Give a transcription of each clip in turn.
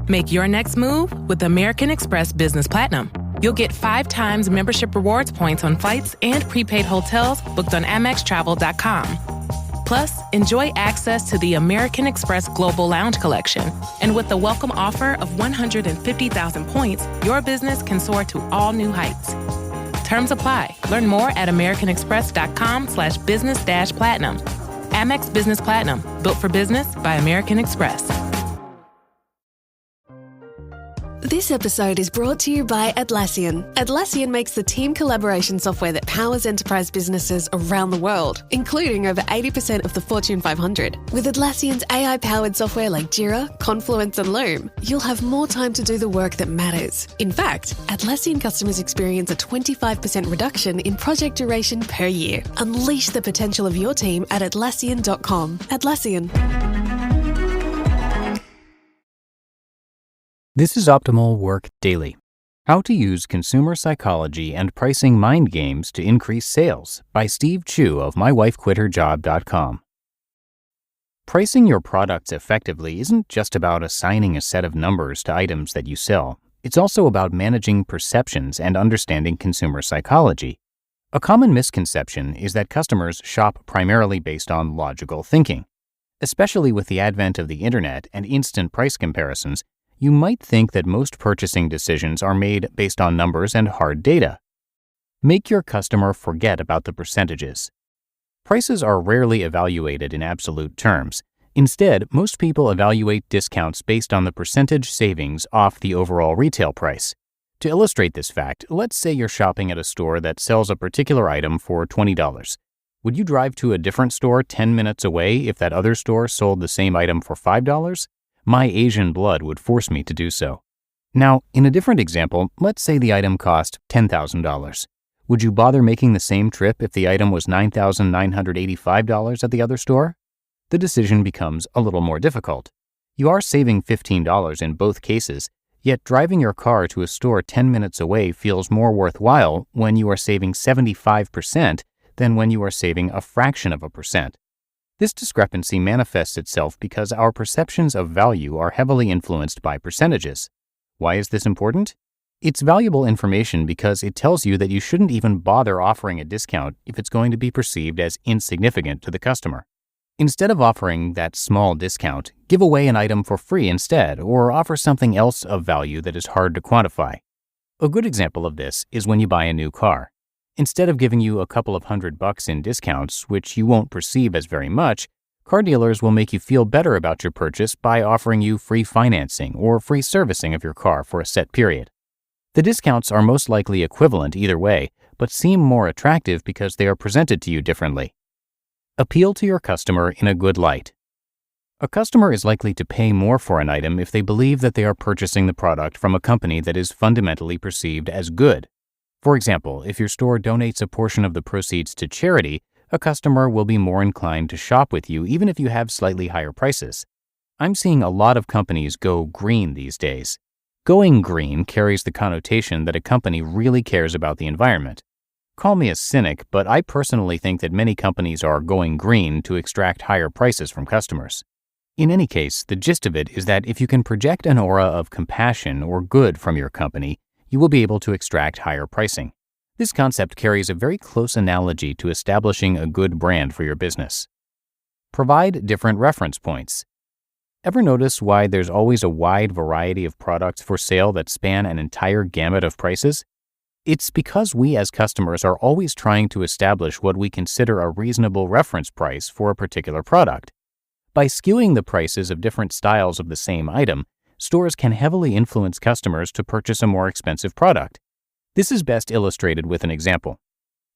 Make your next move with American Express Business Platinum. You'll get 5 times membership rewards points on flights and prepaid hotels booked on AmexTravel.com. Plus, enjoy access to the American Express Global Lounge Collection. And with the welcome offer of 150,000 points, your business can soar to all new heights. Terms apply. Learn more at americanexpress.com/business-platinum. Amex Business Platinum. Built for business by American Express. This episode is brought to you by Atlassian. Atlassian makes the team collaboration software that powers enterprise businesses around the world, including over 80% of the Fortune 500. With Atlassian's AI-powered software like Jira, Confluence, and Loom, you'll have more time to do the work that matters. In fact, Atlassian customers experience a 25% reduction in project duration per year. Unleash the potential of your team at Atlassian.com. Atlassian. This is Optimal Work Daily. How to Use Consumer Psychology and Pricing Mind Games to Increase Sales by Steve Chou of MyWifeQuitHerJob.com. Pricing your products effectively isn't just about assigning a set of numbers to items that you sell. It's also about managing perceptions and understanding consumer psychology. A common misconception is that customers shop primarily based on logical thinking. Especially with the advent of the internet and instant price comparisons, you might think that most purchasing decisions are made based on numbers and hard data. Make your customer forget about the percentages. Prices are rarely evaluated in absolute terms. Instead, most people evaluate discounts based on the percentage savings off the overall retail price. To illustrate this fact, let's say you're shopping at a store that sells a particular item for $20. Would you drive to a different store 10 minutes away if that other store sold the same item for $5? My Asian blood would force me to do so. Now, in a different example, let's say the item cost $10,000. Would you bother making the same trip if the item was $9,985 at the other store? The decision becomes a little more difficult. You are saving $15 in both cases, yet driving your car to a store 10 minutes away feels more worthwhile when you are saving 75% than when you are saving a fraction of a percent. This discrepancy manifests itself because our perceptions of value are heavily influenced by percentages. Why is this important? It's valuable information because it tells you that you shouldn't even bother offering a discount if it's going to be perceived as insignificant to the customer. Instead of offering that small discount, give away an item for free instead, or offer something else of value that is hard to quantify. A good example of this is when you buy a new car. Instead of giving you a couple of $100 in discounts, which you won't perceive as very much, car dealers will make you feel better about your purchase by offering you free financing or free servicing of your car for a set period. The discounts are most likely equivalent either way, but seem more attractive because they are presented to you differently. Appeal to your customer in a good light. A customer is likely to pay more for an item if they believe that they are purchasing the product from a company that is fundamentally perceived as good. For example, if your store donates a portion of the proceeds to charity, a customer will be more inclined to shop with you even if you have slightly higher prices. I'm seeing a lot of companies go green these days. Going green carries the connotation that a company really cares about the environment. Call me a cynic, but I personally think that many companies are going green to extract higher prices from customers. In any case, the gist of it is that if you can project an aura of compassion or good from your company, you will be able to extract higher pricing. This concept carries a very close analogy to establishing a good brand for your business. Provide different reference points. Ever notice why there's always a wide variety of products for sale that span an entire gamut of prices? It's because we as customers are always trying to establish what we consider a reasonable reference price for a particular product. By skewing the prices of different styles of the same item, stores can heavily influence customers to purchase a more expensive product. This is best illustrated with an example.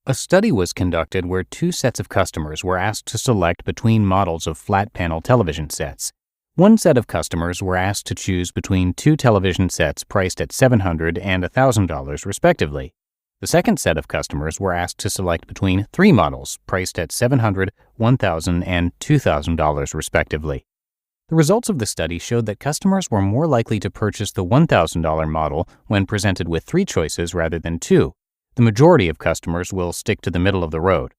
A study was conducted where 2 sets of customers were asked to select between models of flat panel television sets. One set of customers were asked to choose between 2 television sets priced at $700 and $1,000 respectively. The second set of customers were asked to select between 3 models priced at $700, $1,000, and $2,000 respectively. The results of the study showed that customers were more likely to purchase the $1,000 model when presented with 3 choices rather than 2. The majority of customers will stick to the middle of the road.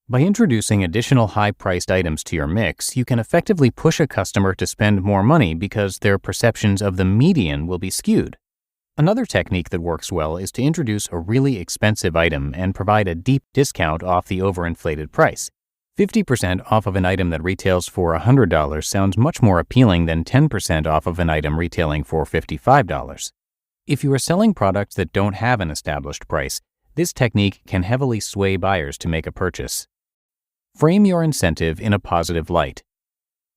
By introducing additional high-priced items to your mix, you can effectively push a customer to spend more money because their perceptions of the median will be skewed. Another technique that works well is to introduce a really expensive item and provide a deep discount off the overinflated price. 50% off of an item that retails for $100 sounds much more appealing than 10% off of an item retailing for $55. If you are selling products that don't have an established price, this technique can heavily sway buyers to make a purchase. Frame your incentive in a positive light.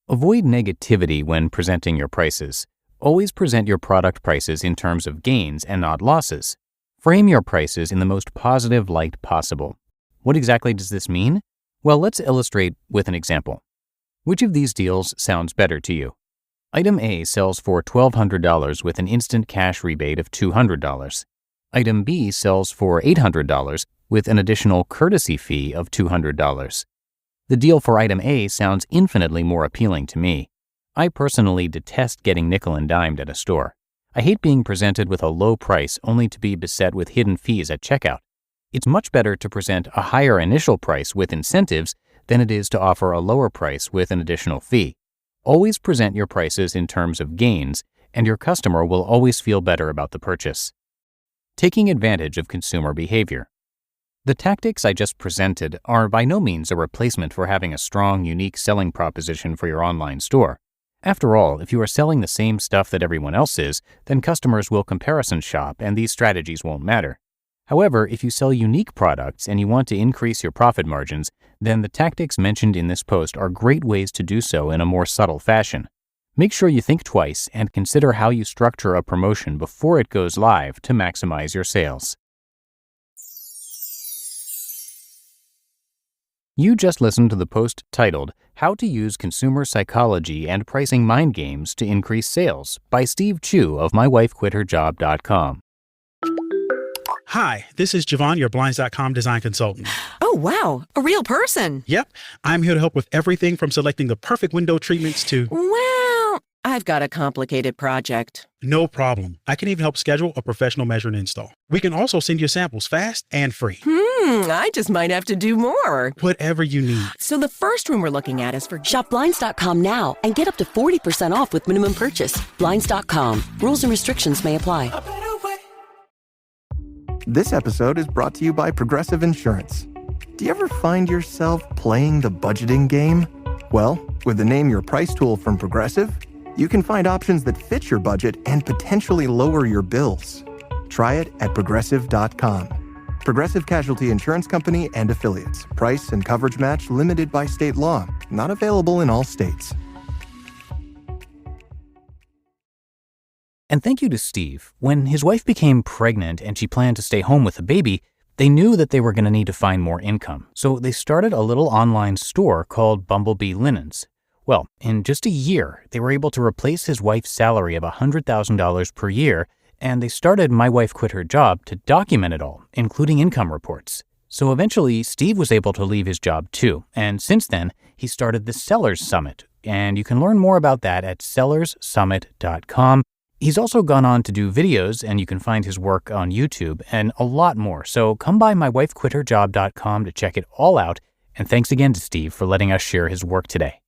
Avoid negativity when presenting your prices. Always present your product prices in terms of gains and not losses. Frame your prices in the most positive light possible. What exactly does this mean? Well, let's illustrate with an example. Which of these deals sounds better to you? Item A sells for $1,200 with an instant cash rebate of $200. Item B sells for $800 with an additional courtesy fee of $200. The deal for item A sounds infinitely more appealing to me. I personally detest getting nickel and dimed at a store. I hate being presented with a low price only to be beset with hidden fees at checkout. It's much better to present a higher initial price with incentives than it is to offer a lower price with an additional fee. Always present your prices in terms of gains, and your customer will always feel better about the purchase. Taking advantage of consumer behavior. The tactics I just presented are by no means a replacement for having a strong, unique selling proposition for your online store. After all, if you are selling the same stuff that everyone else is, then customers will comparison shop and these strategies won't matter. However, if you sell unique products and you want to increase your profit margins, then the tactics mentioned in this post are great ways to do so in a more subtle fashion. Make sure you think twice and consider how you structure a promotion before it goes live to maximize your sales. You just listened to the post titled, How to Use Consumer Psychology and Pricing Mind Games to Increase Sales by Steve Chou of MyWifeQuitHerJob.com. Hi, this is Javon, your Blinds.com design consultant. Oh, wow. A real person. Yep, I'm here to help with everything from selecting the perfect window treatments to... Well, I've got a complicated project. No problem. I can even help schedule a professional measure and install. We can also send you samples fast and free. I just might have to do more. Whatever you need. So the first room we're looking at is for... Shop Blinds.com now and get up to 40% off with minimum purchase. Blinds.com. Rules and restrictions may apply. This episode is brought to you by Progressive Insurance. Do you ever find yourself playing the budgeting game? Well, with the Name Your Price tool from Progressive, you can find options that fit your budget and potentially lower your bills. Try it at Progressive.com. Progressive Casualty Insurance Company and Affiliates. Price and coverage match limited by state law. Not available in all states. And thank you to Steve. When his wife became pregnant and she planned to stay home with the baby, they knew that they were going to need to find more income. So they started a little online store called Bumblebee Linens. Well, in just a year, they were able to replace his wife's salary of $100,000 per year, and they started My Wife Quit Her Job to document it all, including income reports. So eventually, Steve was able to leave his job too, and since then, he started the Sellers Summit, and you can learn more about that at sellerssummit.com. He's also gone on to do videos, and you can find his work on YouTube, and a lot more. So come by mywifequitherjob.com to check it all out, and thanks again to Steve for letting us share his work today.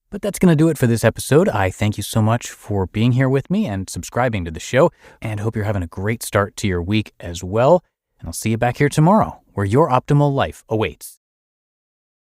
But that's going to do it for this episode. I thank you so much for being here with me and subscribing to the show, and hope you're having a great start to your week as well. And I'll see you back here tomorrow, where your optimal life awaits.